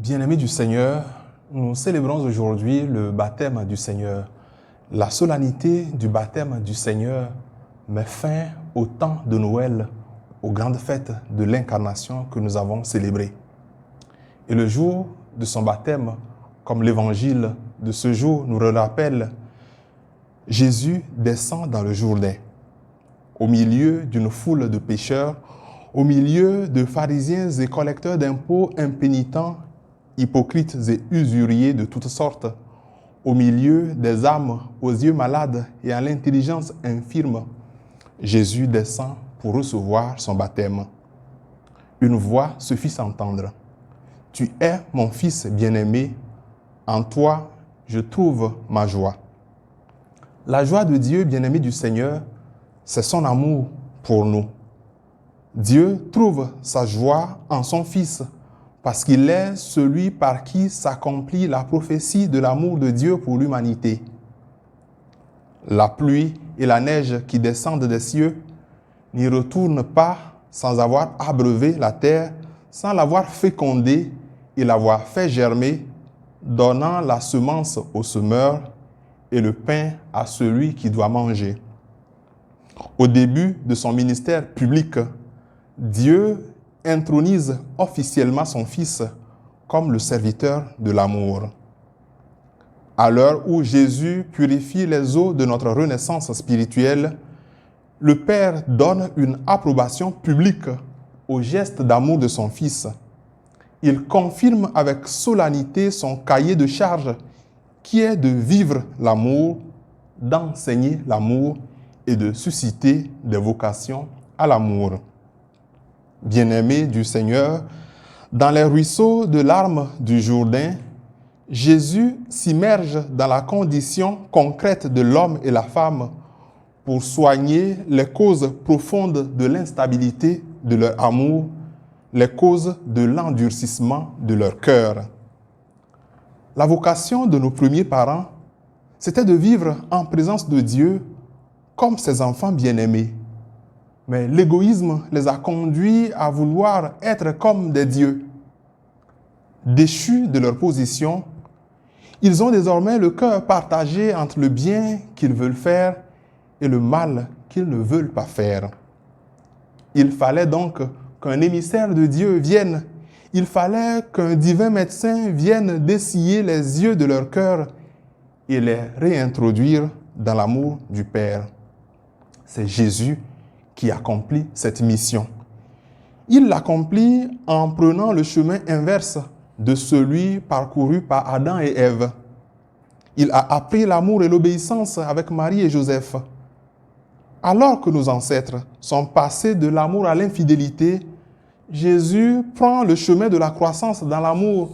Bien-aimés du Seigneur, nous célébrons aujourd'hui le baptême du Seigneur. La solennité du baptême du Seigneur met fin au temps de Noël, aux grandes fêtes de l'incarnation que nous avons célébrées. Et le jour de son baptême, comme l'évangile de ce jour nous le rappelle, Jésus descend dans le Jourdain, au milieu d'une foule de pécheurs, au milieu de pharisiens et collecteurs d'impôts impénitents, hypocrites et usuriers de toutes sortes, au milieu des âmes aux yeux malades et à l'intelligence infirme, Jésus descend pour recevoir son baptême. Une voix se fit entendre. « Tu es mon Fils bien-aimé, en toi je trouve ma joie. » La joie de Dieu, bien-aimé du Seigneur, c'est son amour pour nous. Dieu trouve sa joie en son Fils, parce qu'il est celui par qui s'accomplit la prophétie de l'amour de Dieu pour l'humanité. La pluie et la neige qui descendent des cieux n'y retournent pas sans avoir abreuvé la terre, sans l'avoir fécondée et l'avoir fait germer, donnant la semence au semeur et le pain à celui qui doit manger. Au début de son ministère public, Dieu intronise officiellement son Fils comme le serviteur de l'amour. À l'heure où Jésus purifie les eaux de notre renaissance spirituelle, le Père donne une approbation publique au geste d'amour de son Fils. Il confirme avec solennité son cahier de charges qui est de vivre l'amour, d'enseigner l'amour et de susciter des vocations à l'amour. Bien-aimés du Seigneur, dans les ruisseaux de larmes du Jourdain, Jésus s'immerge dans la condition concrète de l'homme et la femme pour soigner les causes profondes de l'instabilité de leur amour, les causes de l'endurcissement de leur cœur. La vocation de nos premiers parents, c'était de vivre en présence de Dieu comme ses enfants bien-aimés. Mais l'égoïsme les a conduits à vouloir être comme des dieux. Déchus de leur position, ils ont désormais le cœur partagé entre le bien qu'ils veulent faire et le mal qu'ils ne veulent pas faire. Il fallait donc qu'un émissaire de Dieu vienne. Il fallait qu'un divin médecin vienne dessiller les yeux de leur cœur et les réintroduire dans l'amour du Père. C'est Jésus qui accomplit cette mission. Il l'accomplit en prenant le chemin inverse de celui parcouru par Adam et Ève. Il a appris l'amour et l'obéissance avec Marie et Joseph. Alors que nos ancêtres sont passés de l'amour à l'infidélité, Jésus prend le chemin de la croissance dans l'amour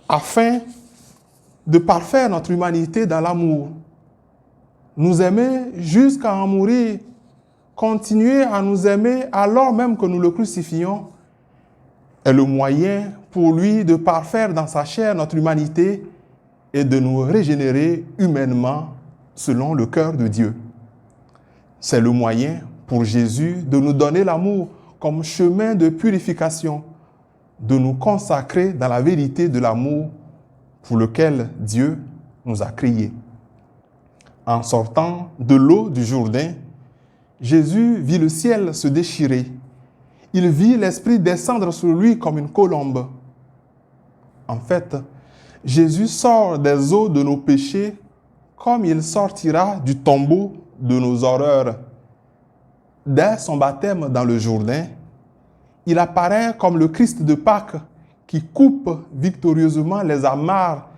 afin de parfaire notre humanité dans l'amour. Nous aimer jusqu'à en mourir, continuer à nous aimer alors même que nous le crucifions, est le moyen pour lui de parfaire dans sa chair notre humanité et de nous régénérer humainement selon le cœur de Dieu. C'est le moyen pour Jésus de nous donner l'amour comme chemin de purification, de nous consacrer dans la vérité de l'amour pour lequel Dieu nous a créés. En sortant de l'eau du Jourdain, Jésus vit le ciel se déchirer. Il vit l'Esprit descendre sur lui comme une colombe. En fait, Jésus sort des eaux de nos péchés comme il sortira du tombeau de nos horreurs. Dès son baptême dans le Jourdain, il apparaît comme le Christ de Pâques qui coupe victorieusement les amarres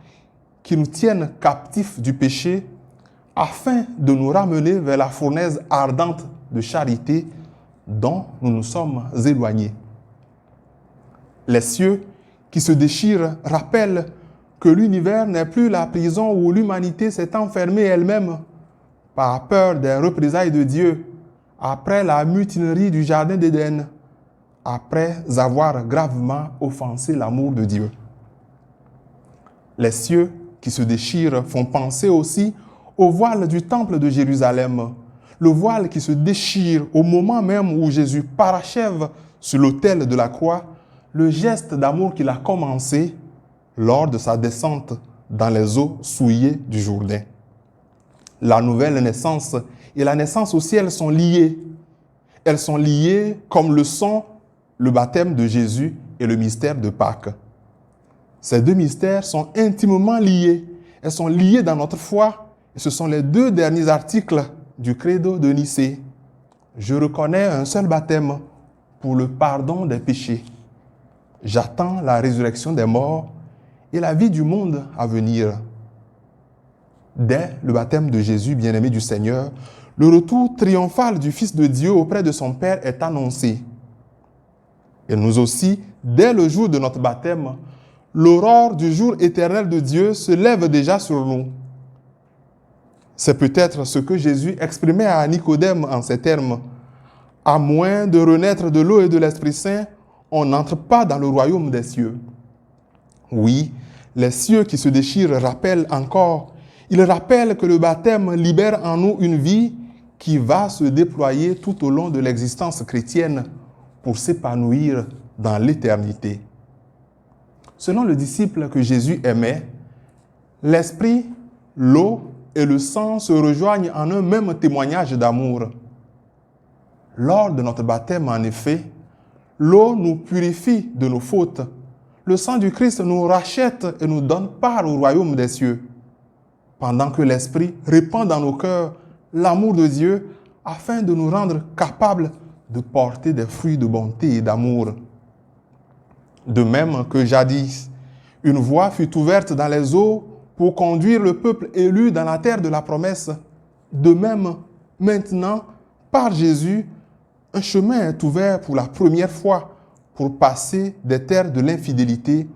qui nous tiennent captifs du péché afin de nous ramener vers la fournaise ardente de charité dont nous nous sommes éloignés. Les cieux qui se déchirent rappellent que l'univers n'est plus la prison où l'humanité s'est enfermée elle-même par peur des représailles de Dieu après la mutinerie du Jardin d'Éden, après avoir gravement offensé l'amour de Dieu. Les cieux qui se déchirent font penser aussi au voile du temple de Jérusalem, le voile qui se déchire au moment même où Jésus parachève sur l'autel de la croix le geste d'amour qu'il a commencé lors de sa descente dans les eaux souillées du Jourdain. La nouvelle naissance et la naissance au ciel sont liées. Elles sont liées comme le sont le baptême de Jésus et le mystère de Pâques. Ces deux mystères sont intimement liés. Elles sont liées dans notre foi. Et ce sont les deux derniers articles du Credo de Nicée. Je reconnais un seul baptême pour le pardon des péchés. J'attends la résurrection des morts et la vie du monde à venir. Dès le baptême de Jésus, bien-aimé du Seigneur, le retour triomphal du Fils de Dieu auprès de son Père est annoncé. Et nous aussi, dès le jour de notre baptême, l'aurore du jour éternel de Dieu se lève déjà sur nous. C'est peut-être ce que Jésus exprimait à Nicodème en ces termes. À moins de renaître de l'eau et de l'Esprit Saint, on n'entre pas dans le royaume des cieux. Oui, les cieux qui se déchirent rappellent encore. Ils rappellent que le baptême libère en nous une vie qui va se déployer tout au long de l'existence chrétienne pour s'épanouir dans l'éternité. Selon le disciple que Jésus aimait, l'esprit, l'eau et le sang se rejoignent en un même témoignage d'amour. Lors de notre baptême, en effet, l'eau nous purifie de nos fautes. Le sang du Christ nous rachète et nous donne part au royaume des cieux, pendant que l'Esprit répand dans nos cœurs l'amour de Dieu afin de nous rendre capables de porter des fruits de bonté et d'amour. De même que jadis, une voie fut ouverte dans les eaux pour conduire le peuple élu dans la terre de la promesse, de même, maintenant, par Jésus, un chemin est ouvert pour la première fois pour passer des terres de l'infidélité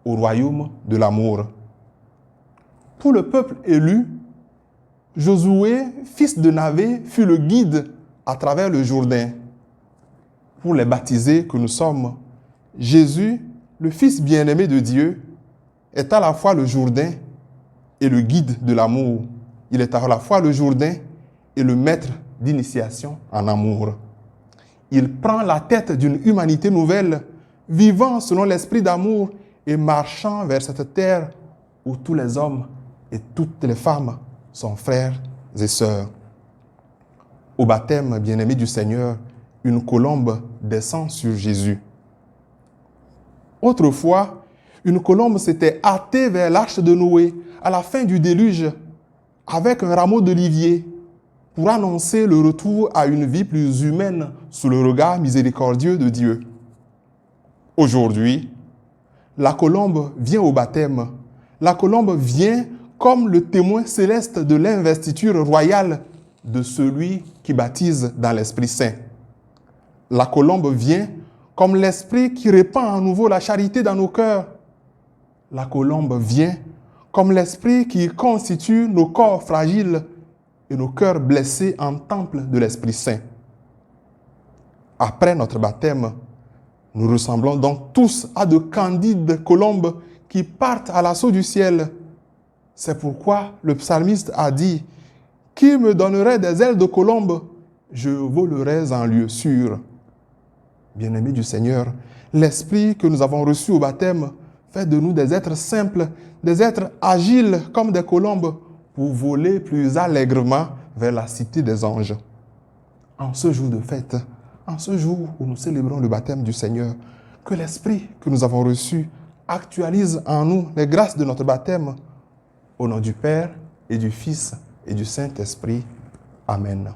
au royaume de l'amour. Pour le peuple élu, Josué, fils de Navé, fut le guide à travers le Jourdain. Pour les baptisés que nous sommes, Jésus, le Fils bien-aimé de Dieu, est à la fois le Jourdain et le guide de l'amour. Il est à la fois le Jourdain et le maître d'initiation en amour. Il prend la tête d'une humanité nouvelle, vivant selon l'esprit d'amour et marchant vers cette terre où tous les hommes et toutes les femmes sont frères et sœurs. Au baptême, bien-aimé du Seigneur, une colombe descend sur Jésus. Autrefois, une colombe s'était hâtée vers l'arche de Noé à la fin du déluge avec un rameau d'olivier pour annoncer le retour à une vie plus humaine sous le regard miséricordieux de Dieu. Aujourd'hui, la colombe vient au baptême. La colombe vient comme le témoin céleste de l'investiture royale de celui qui baptise dans l'Esprit Saint. La colombe vient comme l'Esprit qui répand à nouveau la charité dans nos cœurs. La colombe vient comme l'Esprit qui constitue nos corps fragiles et nos cœurs blessés en temple de l'Esprit Saint. Après notre baptême, nous ressemblons donc tous à de candides colombes qui partent à l'assaut du ciel. C'est pourquoi le psalmiste a dit « Qui me donnerait des ailes de colombe? Je volerais en lieu sûr. » Bien-aimés du Seigneur, l'Esprit que nous avons reçu au baptême fait de nous des êtres simples, des êtres agiles comme des colombes pour voler plus allègrement vers la cité des anges. En ce jour de fête, en ce jour où nous célébrons le baptême du Seigneur, que l'Esprit que nous avons reçu actualise en nous les grâces de notre baptême. Au nom du Père et du Fils et du Saint-Esprit. Amen.